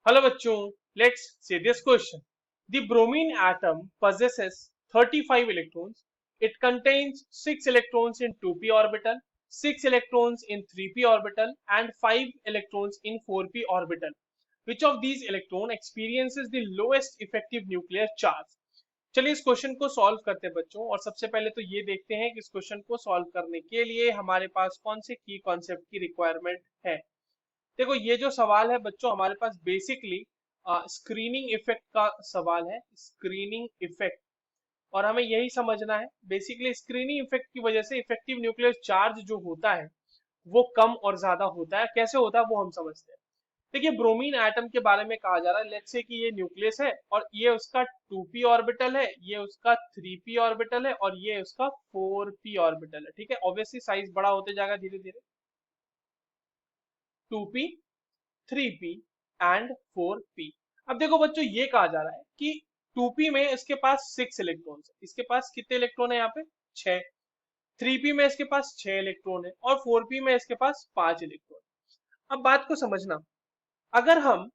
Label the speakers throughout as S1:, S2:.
S1: Hello bachcho, let's see this question. The bromine atom possesses 35 electrons. It contains 6 electrons in 2p orbital, 6 electrons in 3p orbital and 5 electrons in 4p orbital. Which of these electron experiences the lowest effective nuclear charge? चलिए इस question को solve करते हैं बच्चों। और सबसे पहले तो ये देखते हैं कि इस क्वेश्चन को सॉल्व करने के लिए हमारे पास कौन से की कॉन्सेप्ट की रिक्वायरमेंट है। देखो ये जो सवाल है बच्चों हमारे पास बेसिकली स्क्रीनिंग इफेक्ट का सवाल है, स्क्रीनिंग इफेक्ट। और हमें यही समझना है बेसिकली स्क्रीनिंग इफेक्ट की वजह से इफेक्टिव न्यूक्लियर चार्ज जो होता है वो कम और ज्यादा होता है। कैसे होता है वो हम समझते हैं। देखिए ब्रोमीन एटम के बारे में कहा जा रहा है, लेट्स से कि ये न्यूक्लियस है और ये उसका 2p ऑर्बिटल है, ये उसका 3p ऑर्बिटल है और ये उसका 4p ऑर्बिटल है। ठीक है, ऑब्वियसली साइज बड़ा होते जाएगा धीरे धीरे। 2p 3p and 4p। अब देखो बच्चों ये कहा जा रहा है कि 2p में इसके पास 6 इलेक्ट्रॉन्स है। इसके पास कितने इलेक्ट्रॉन है यहाँ पे? 6। 3p में इसके पास 6 इलेक्ट्रॉन है और 4p में इसके पास 5 इलेक्ट्रॉन। अब बात को समझना, अगर हम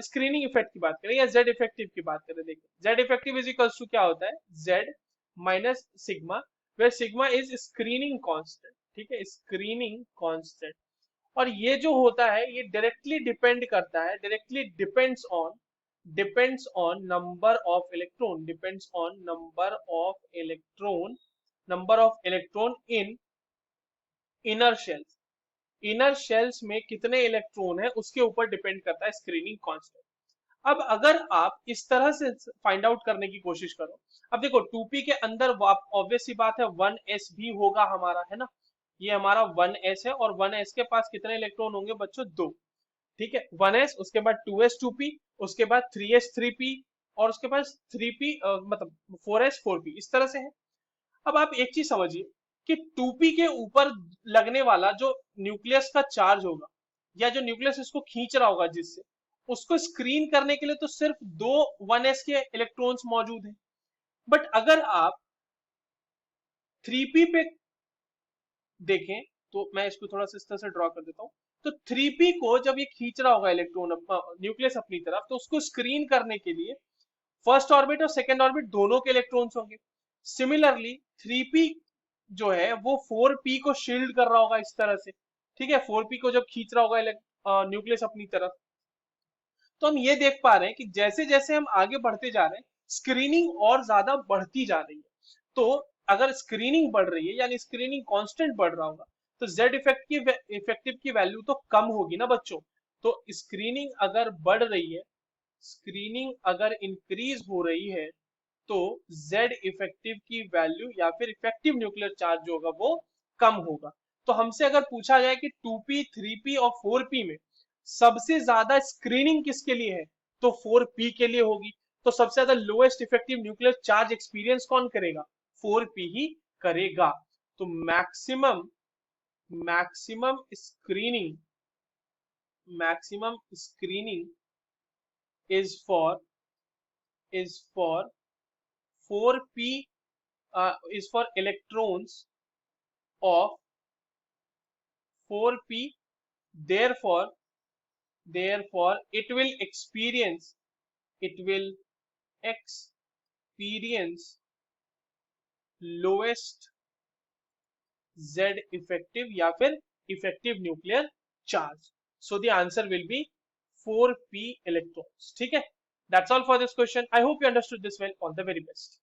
S1: स्क्रीनिंग इफेक्ट की बात करें या जेड इफेक्टिव की बात करें, देखिए Z effective is equals to क्या होता है? Z minus sigma, where sigma is screening constant. ठीक है, स्क्रीनिंग कांस्टेंट। और ये जो होता है ये डायरेक्टली डिपेंड करता है, directly depends on number of electron, depends on number of electron in inner shells. Inner shells में कितने इलेक्ट्रॉन है उसके ऊपर डिपेंड करता है स्क्रीनिंग कांस्टेंट। अब अगर आप इस तरह से फाइंड आउट करने की कोशिश करो, अब देखो 2p के अंदर ऑब्वियस सी बात है 1s भी होगा हमारा, है ना। ये हमारा 1s है और 1s के पास कितने इलेक्ट्रॉन होंगे बच्चों? 2। ठीक है, 1s, उसके बाद 2s 2p, उसके बाद 3s 3p और उसके पास 3p मतलब 4s 4p, इस तरह से है। अब आप एक चीज समझिए कि 2p के ऊपर लगने वाला जो न्यूक्लियस का चार्ज होगा या जो न्यूक्लियस इसको खींच रहा होगा जिससे, उसको स्क्रीन करने के लिए तो सिर्फ दो 1s के इलेक्ट्रॉन्स मौजूद हैं। बट अगर आप 3p पे देखें तो मैं इसको थोड़ा सा इस तरह से ड्रॉ कर देता हूं। तो 3p को जब ये खींच रहा होगा इलेक्ट्रॉन न्यूक्लियस अपनी तरफ, तो उसको स्क्रीन करने के लिए फर्स्ट ऑर्बिट और सेकेंड ऑर्बिट दोनों के इलेक्ट्रॉन्स होंगे। सिमिलरली 3p जो है वो 4p को शील्ड कर रहा होगा इस तरह से। ठीक है, 4p को जब खींच रहा होगा न्यूक्लियस अपनी तरफ, तो हम ये देख पा रहे हैं कि जैसे जैसे हम आगे बढ़ते जा रहे हैं स्क्रीनिंग और ज्यादा बढ़ती जा रही है। तो अगर स्क्रीनिंग बढ़ रही है यानी स्क्रीनिंग कांस्टेंट बढ़ रहा होगा तो जेड इफेक्टिव की वैल्यू तो कम होगी ना बच्चों। तो स्क्रीनिंग अगर बढ़ रही है, स्क्रीनिंग अगर इंक्रीज हो रही है तो जेड इफेक्टिव की वैल्यू या फिर इफेक्टिव न्यूक्लियर चार्ज जो होगा वो कम होगा। तो हमसे अगर पूछा जाए कि 2p 3p और 4p में सबसे ज्यादा स्क्रीनिंग किसके लिए है, तो 4p के लिए होगी। तो सबसे ज्यादा lowest effective nuclear charge experience कौन करेगा? 4p ही करेगा। तो maximum maximum screening maximum screening is for is for 4p is for electrons of 4p, therefore it will experience lowest Z effective या फिर effective nuclear charge. So the answer will be 4p electrons. ठीक है, that's all for this question. I hope you understood this well. All the very best.